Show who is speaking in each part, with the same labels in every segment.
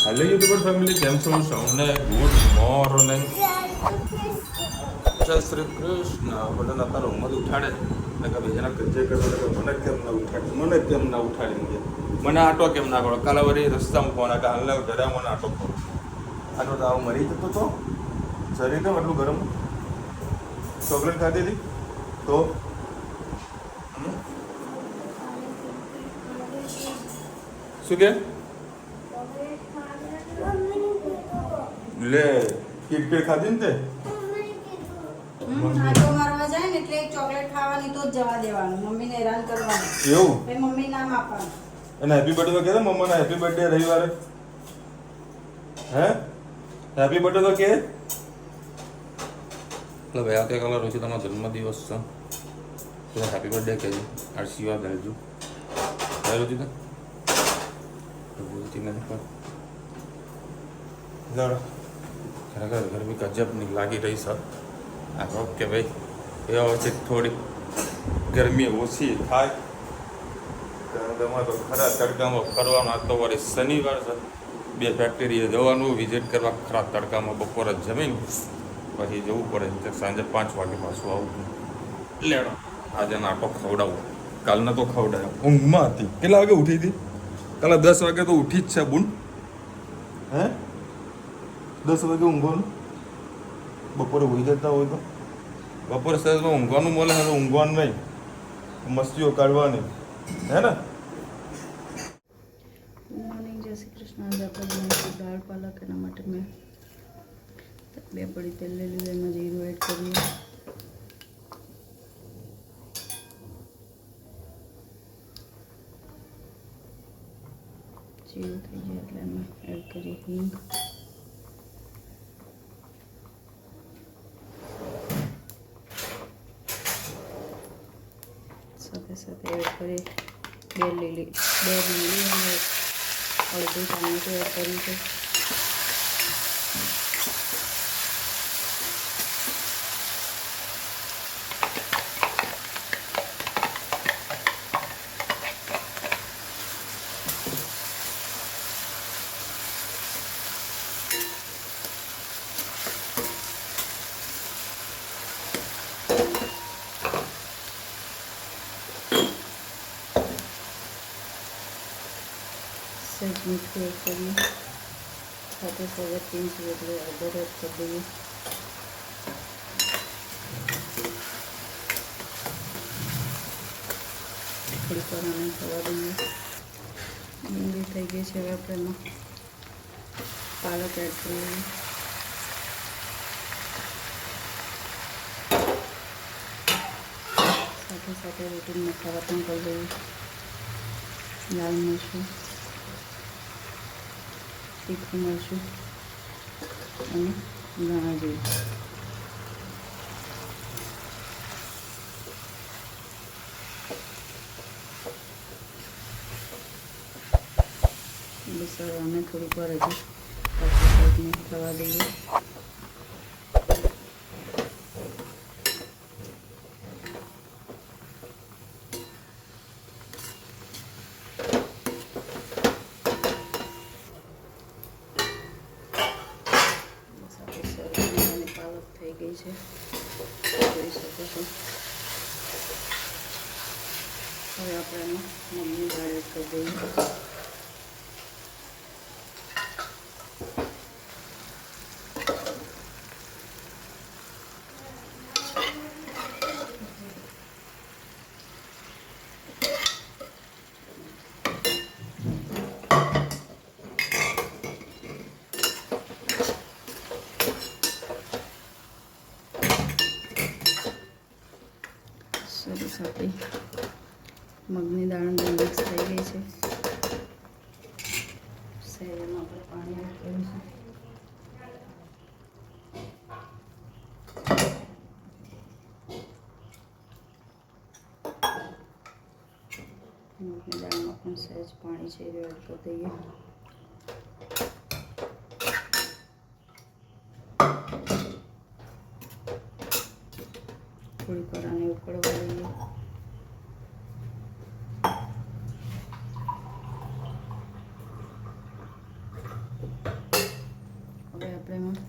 Speaker 1: Hello YouTuber family केम छो सौने good morning जय Shri Krishna button आता रूम उठाड़े बीजा कच्चे कर मन केम ना उठाड़ी मुझे मैंने आटो केम ना करो काला वरी रस्ता में फोन आका हल्ला घरे मैंने आटो करो आटो तो मरी जतो तो शरीर ने એટલું ગરમ ચોકલેટ ખાધેલી તો શું કે લે કિટકેટ ખાધી ને તે
Speaker 2: આટો મારવા જાય ને એટલે ચોકલેટ ખાવાની તો જ જવા દેવાનું મમ્મીને હેરાન કરવાનું
Speaker 1: એવું
Speaker 2: એ મમ્મી નામ આપવાનું
Speaker 1: અને હેપી બર્થડે તો કે મમ્માના હેપી બર્થડે રવિવારે હે હેપી બર્થડે તો કે એટલે ભાઈ આ તે કલર છે તમારો જન્મદિવસ છે તો હેપી બર્થડે કહેજો આશીર્વાદ આપજો હેલો જીતા બોલતી નહીં પણ જરા ખરેખર ગરમી ગજબની લાગી રહી છે આ હોપ કે ભાઈ વ્યવસ્થિત થોડી ગરમી ઓછી થાય તમારે તો ખરા તડકામાં ફરવાનું આ તો વળી શનિવાર છે બે ફેક્ટરીએ જવાનું વિઝિટ કરવા ખરા તડકામાં બપોરે જમીન પછી જવું પડે સાંજે 5 વાગે પાછું આવું લેણો આજે નાટો ખવડાવું કાલને તો ખવડાવ્યો ઊંઘમાં હતી કેટલા વાગે ઉઠી હતી કાલે 10 વાગે તો ઉઠી જ છે બુન હે 10 વાગે ઊંઘવાનું બપોરે હોઈ જતા હોય તો બપોરે સહેજમાં ઊંઘવાનું મળે ને ઊંઘવાનું નહીં મસ્તીઓ કાઢવાની હે ને
Speaker 2: मॉर्निंग जय श्री कृष्ण आज आप बनाए दाल पालक एना માટે મેં બે પડી તેલ લઈ લીધું એમાં જીરું એડ કરીએ જીરું થઈ જાય એટલે એમાં એડ કરીએ હિંગ સાથે સાથે એડ કરીએ બે લીલી અને અડધું ટામેટું એડ કર્યું છે સહેજ મીઠું એડ કરીએ સાથે સાથે પિંચ એટલે અડધો એડ કરી દઈએ થોડીક વાર આને થવા દઈએ લીલી થઈ ગઈ છે હવે આપણે એમાં પાલક એડ કરીએ સાથે સાથે રૂટીન મસાલા પણ કરી દઈએ લાલ મરચું તીખું મરચું અને ધાણા જીરું બસ હવે અમે થોડીક વાર હજી પાછી થવા દઈએ થઈ ગઈ છે જોઈ શકો છો હવે આપણે એમાં મમ્મી દાળ એડ કરી દઈએ સરસ આપણી મગની દાળ મિક્સ થઈ ગઈ છે સેવમાં આપણે પાણી એડ કરીશું મગની દાળમાં પણ સહેજ પાણી છે એ એડ કરી દઈએ થોડીક વાર આને ઉકળવા દઈએ હવે આપણે એમાં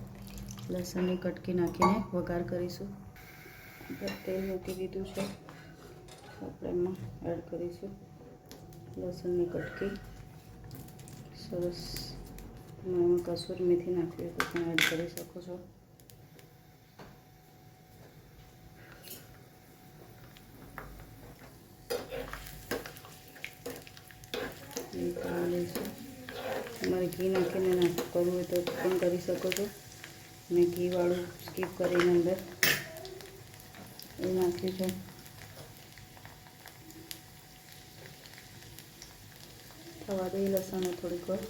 Speaker 2: લસણની કટકી નાખીને વઘાર કરીશું. આપણે તેલ મૂકી દીધું છે, આપણે એમાં એડ કરીશું લસણની કટકી. સરસ. એમાં કસૂરી મેથી નાખવી તો પણ એડ કરી શકો છો. તમારે ઘી નાખીને કરવું હોય તો પણ કરી શકો છો. મેં ઘીવાળું સ્કીપ કરીને અંદર એ નાખ્યું છે. થવા દઈએ લસણ થોડીક વાર.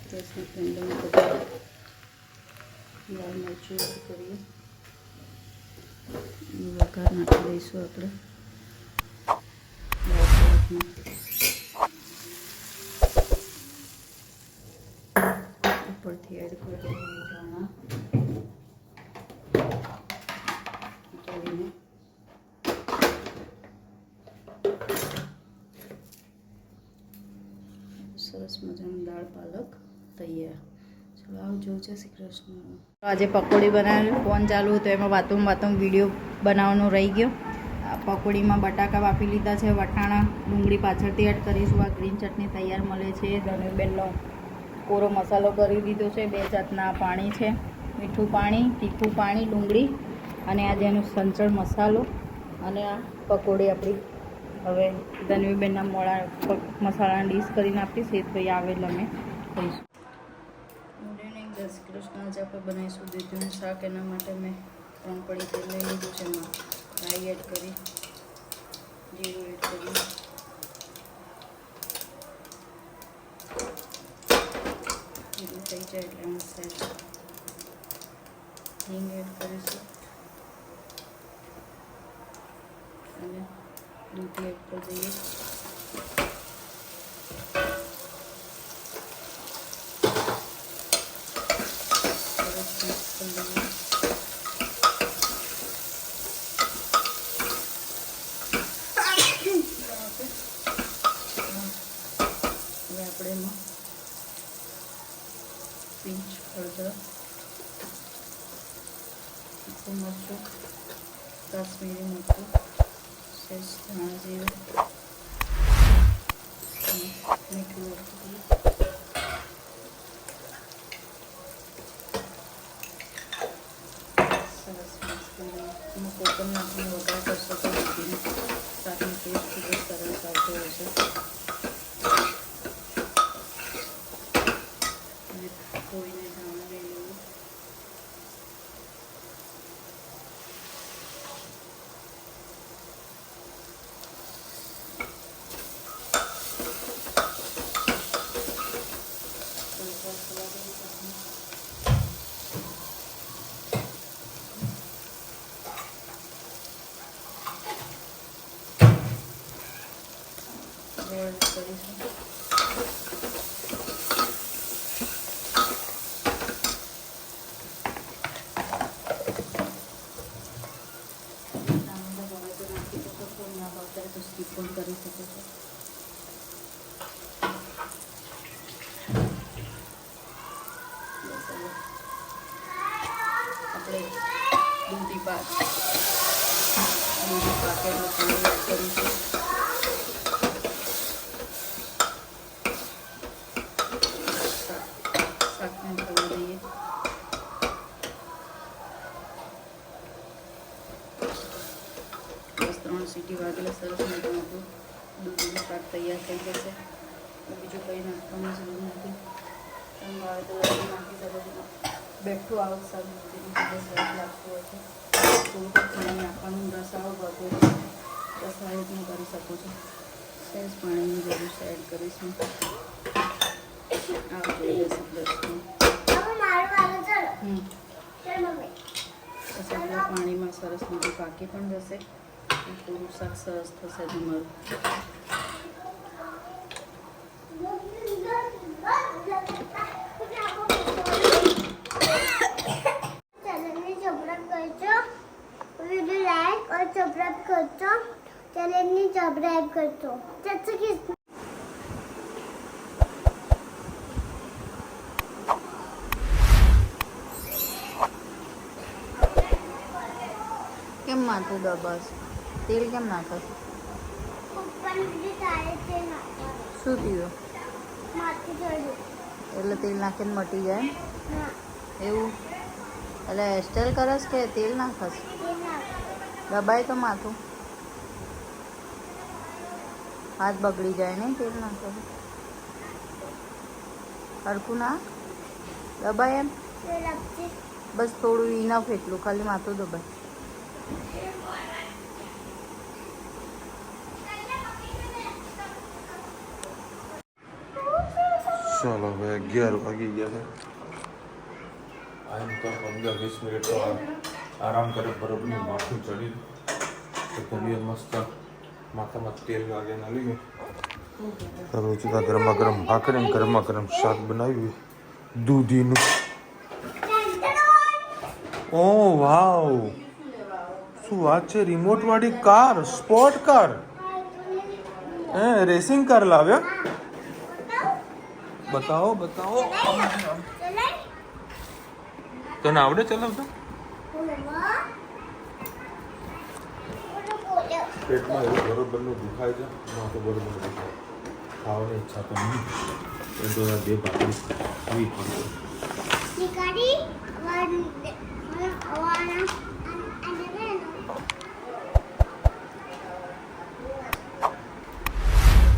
Speaker 2: ગેસની ફ્લેમ બંધ કરી લાલ મરચું એડ કરીએ. વઘાર નાખી દઈશું આપણે ઉપરથી એડ કરી દઈએ ધાણા ધોઈને. સરસ મજાની દાળ પાલક તૈયાર. ચલો આવજો. જય શ્રી કૃષ્ણ. આજે પકોડી બનાવી. ફોન ચાલુ હતો એમાં વાતોમાં વિડીયો બનાવવાનો રહી ગયો. પકોડીમાં બટાકા વાપી લીધા છે, વટાણા ડુંગળી પાછળથી એડ કરીશું. આ ગ્રીન ચટણી તૈયાર મળે છે. ધનુબેનનો કોરો મસાલો કરી દીધો છે. 2 જાતના પાણી છે, મીઠું પાણી, તીખું પાણી, ડુંગળી અને આજે એનો સંચળ મસાલો. અને આ પકોડી આપણી હવે ધનુબેનના મોળા મસાલાની ડીશ કરીને આપીશ. એ ભાઈ આવે એટલે અમે કહીશું. Good evening. જય શ્રી કૃષ્ણ. આજે આપણે બનાવીશું દૂધીનું શાક. એના માટે મેં 3 પડી તેલ લઈ લીધું છે. એમાં રાઈ એડ કરી, જીરું એડ કરી, જીરું થઈ જાય એટલે એમાં સહેજ હિંગ એડ કરીશું અને દૂધી એડ કરી દઈએ. સરસ મિક્સ કરી દઈએ. હવે આપણે એમાં પિંચ હળદર, તીખું મરચું, કાશ્મીરી મરચું, સહેજ ધાણા જીરું, મીઠું એડ કરીએ. સરસ મિક્સ કરી એમાં કોકમ નાખીને વઘાર કરશો તો દૂધીનું શાકની ટેસ્ટ ખૂબ જ સરસ આવતો હોય છે. ધોઈને ધાણા લઈ લેવું. ગોળ કરીશું. તો સ્કીપ પણ કરી શકો છો. આપણે દૂધી પાકેલું પાણી એડ કરીશું. શાકને થવા દઈએ. બસ 3 સીટી વાગેલા સરસ મજાનું આપણું દૂધીનું શાક તૈયાર થઈ જશે. બીજું કંઈ નાખવાની જરૂર નથી. તમે આવે તો લસણ નાખી શકો છો. બેઠું આવું શાક દૂધીનું ખૂબ જ સરસ લાગતું હોય છે. થોડુંક પાણી નાખવાનું, રસ આવો ભાગો રસ આ રીતનું કરી શકો છો. સહેજ પાણીની જરૂર છે એડ કરીશું. આ જોઈએ દર્શન. પછી આપણા પાણીમાં સરસ બધું પાકી પણ જશે. પૂરું શાક સરસ થશે તમારું.
Speaker 3: लाइक और सबस्क्राइब करतो चॅनेलनी सबस्क्राइब करतो त्याचं की
Speaker 2: કેમ માથું દબાસ તેલ કેમ નાખસ
Speaker 3: પપ્પા ને તારે તે ના
Speaker 2: શું થયું
Speaker 3: માથે ચડ્યું
Speaker 2: એટલે તેલ નાખીને મટી જાય
Speaker 3: ના
Speaker 2: એવું એટલે હેરસ્ટાઈલ કરસ કે તેલ નાખસ
Speaker 3: તે ના
Speaker 2: દબાય તો માથું હાથ બગડી જાય ને તેલ નાખસ હરખું નાખ દબાય એમ
Speaker 3: તે લગતી
Speaker 2: બસ થોડું ઇનફ એટલું ખાલી માથું દબાય
Speaker 1: ચાલો હવે 11 વાગી ગયા છે આમ તો 15-20 મિનિટ તો આરામ કરે બરોબરનું માથું ચડી તો તબિયત મસ્ત માથામાં તેલ વાગે ના લઈએ રોજના ગરમા ગરમ ભાખરી ને ગરમા ગરમ શાક બનાવ્યું દૂધીનું ઓ વાવ શું વાત છે રિમોટ વાળી કાર સ્પોર્ટ કાર હે રેસિંગ કાર લાવ્યો બતાવો બતાવો તને આવડે ચલાવતા પેટમાં એવું બરોબરનું દુખાય છે માથું બરોબર દુખાય ખાવાની ઈચ્છા તો નહીં પણ તો બે ભાખરી ખાવી પડશે
Speaker 3: નિકાડી વાળા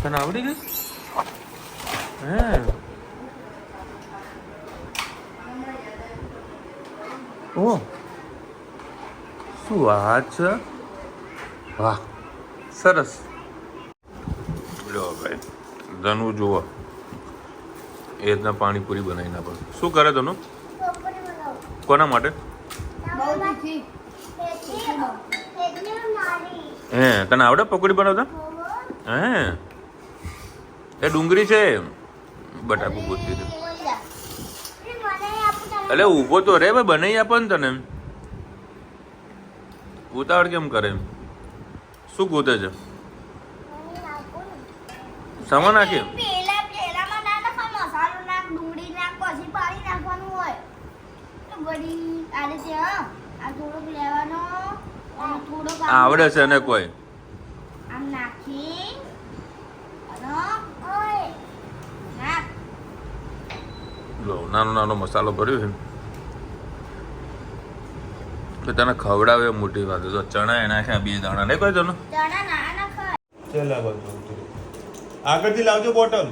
Speaker 1: તને આવડી ગઈ હે ઓ શું વાત છે વાહ સરસ લો ભાઈ ધનુ જુઓ એ રીતના પાણીપુરી બનાવીને આપે શું કરે ધનુ
Speaker 3: પકોડી બનાવો
Speaker 1: કોના માટે હે તને આવડે પકોડી બનાવતા હે એ ડુંગળી છે બટાકું ગોતી દે એટલે ઊભો તો રે ભાઈ બનાવી આપે ને તને ઉતાવળ કેમ કરે શું ગોતે છે સામાન નાખે
Speaker 3: પેલામાં ના નાખો મસાલો નાખ ડુંગળી નાખ પછી પાણી નાખવાનું હોય તો બડી આ રીતે આ થોડોક લેવાનો અને થોડોક
Speaker 1: આવડે છે ને કોઈ
Speaker 3: આમ નાખી અને ઓય નાખ
Speaker 1: લો નાનો નાનો મસાલો ભર્યો છે તો તને ખવડાવે મોટી વાત તો ચણા એના છે બે દાણા નહીં કોઈ તને
Speaker 3: ચણા ના નાખાય
Speaker 1: ચાલ આ બધું આગળથી લાવજો બોટલ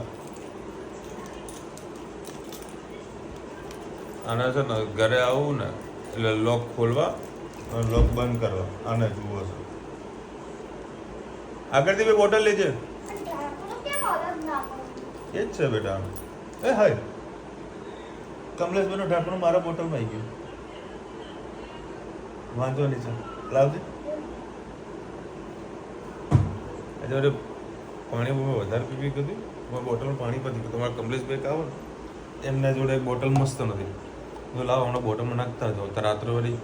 Speaker 1: આને છે ને ઘરે આવું ને એટલે લોક ખોલવા અને લોક બંધ કરવા આને જુઓ છો આગળથી બે બોટલ લેજે
Speaker 3: ઢાંકણું કેમ અલગ નાખો
Speaker 1: એ જ છે બેટા એ હાય કમલેશભાઈનું ઢાંકણું મારા બોટલમાં આવી ગયું વાંધો નહીં છે લાવજે એટલે પાણી બહુ વધારે પીવી ગયું મારા બોટલમાં પાણી પતી ગયું તમારા કમલેશભાઈ આવો ને એમના જોડે એક બોટલ મસ્ત નથી તો લાવો હમણાં બોટલમાં નાખતા જાઓ તો રાત્રે વળી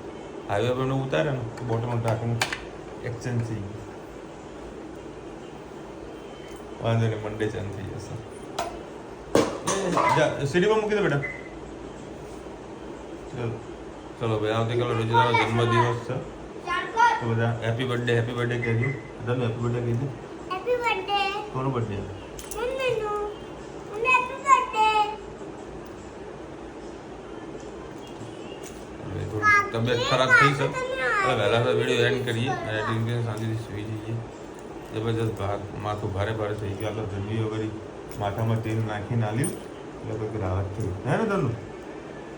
Speaker 1: હાઈવે પર ઉતારે ને તો બોટલમાં ઢાંકણું એક્સચેન્જ થઈ ગયું વાંધો નહીં મંડે ચેન્જ થઈ જશે સીડીમાં મૂકી દો બેટા ચલો ચલો ભાઈ આવતીકાલે રોજદારો જન્મદિવસ છે તો બધા હેપી બર્થડે કહેજો બધાને હેપી બર્થડે કહેજો
Speaker 3: હેપી બર્થડે
Speaker 1: કોનો બર્થડે
Speaker 3: મમ્મીનું મમ્મી હેપી બર્થડે
Speaker 1: તબિયત ખરાબ થઈ છે એટલે વહેલા વિડીયો એન્ડ કરીએ અને એડિટિંગ કરીને શાંતિથી સુઈ જઈએ જબરજસ્ત માથું ભારે ભારે થઈ ગયું આપણે ધનવીઓ કરી માથામાં તેલ નાખીને આલ્યું એટલે કંઈક રાહત થઈ હે ને તનું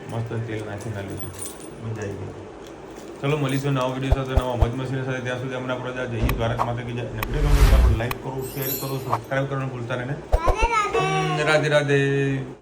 Speaker 1: મસ્ત તેલ નાખીને આલ્યું મજા આવી ગઈ ચલો મળીશું નવા વિડીયો સાથે નવા મોજ મસ્તી સાથે ત્યાં સુધી અમને આપણે જઈએ દ્વારકા માતા કી જય અને વિડીયો ગમે તો આપણે લાઈક કરો શેર કરો સબસ્ક્રાઈબ કરવાનું ભૂલતા નહીં
Speaker 3: રાધે રાધે
Speaker 1: રાધે રાધે